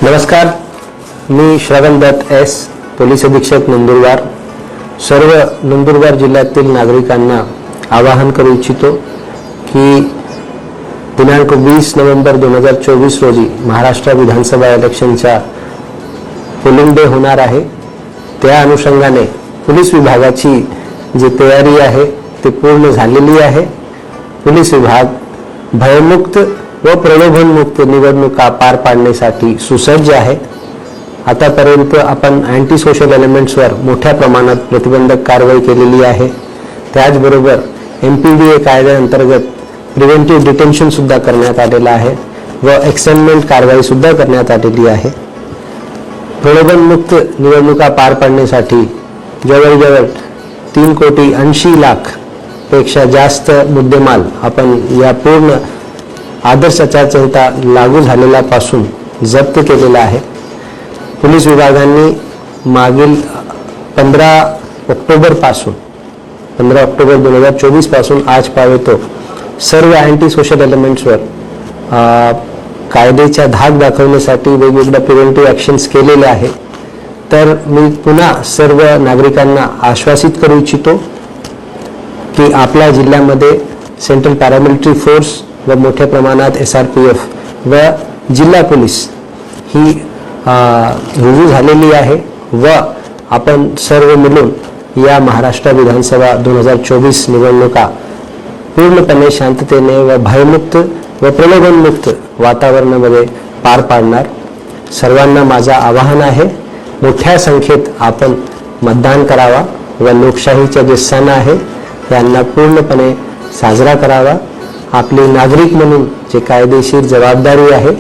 नमस्कार, मी श्रवण Datta S, police अधीक्षक नंदुरबार. सर्व नंदुरबार जिल्ह्यातील नागरिकांना आवाहन करू इच्छितो की दिनांक 20 नोव्हेंबर 2024 रोजी महाराष्ट्र विधानसभा इलेक्शनचा पोलिंग डे होणार आहे. त्या अनुषंगाने पोलीस विभागाची जी तयारी आहे ती पूर्ण झालेली आहे. पोलीस विभाग भयमुक्त व प्रलोभनमुक्त निवडणुका पार पाडण्यासाठी सुसज्ज आहे. आतापर्यंत आपण अँटी सोशल एलिमेंट्सवर मोठ्या प्रमाणात प्रतिबंधक कारवाई केलेली आहे. त्याचबरोबर MPDA कायद्याअंतर्गत प्रिव्हेंटिव्ह डिटेन्शन सुद्धा करण्यात आलेलं आहे व एक्सेलमेंट कारवाई सुद्धा करण्यात आलेली आहे. प्रलोभनमुक्त निवडणुका पार पाडण्यासाठी जवळजवळ 3,80,00,000 पेक्षा जास्त मुद्देमाल आपण या पूर्ण आदर्श आचारसंहिता लागू झालेल्यापासून जप्त केलेला आहे. पोलीस विभागांनी मागील 15 ऑक्टोबर 2024 पासून आज पावेतो सर्व अँटी सोशल एलिमेंट्सवर कायद्याचा धाक दाखवण्यासाठी वेगवेगळ्या प्रिव्हेंटिव्ह ॲक्शन्स केलेले आहे. तर मी पुन्हा सर्व नागरिकांना आश्वासित करू इच्छितो की आपल्या जिल्ह्यामध्ये सेंट्रल पॅरामिलिटरी फोर्स व मोठ्या प्रमाणात SRPF व जिल्हा पोलीस ही रुजू झालेली आहे व आपण सर्व मिळून या महाराष्ट्र विधानसभा 2024 निवडणुका पूर्णपणे शांततेने व भयमुक्त व प्रलोभनमुक्त वातावरणामध्ये पार पाडणार. सर्वांना माझा आवाहन आहे, मोठ्या संख्येत आपण मतदान करावा व लोकशाहीचा जे सण आहे त्यांना पूर्णपणे साजरा करावा. आपली नागरिक म्हणून जे कायदेशीर जबाबदारी आहे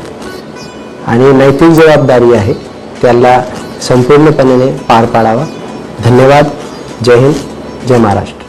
आणि नैतिक जबाबदारी आहे त्याला संपूर्णपणे पार पाडावा. धन्यवाद. जय हिंद, जय महाराष्ट्र.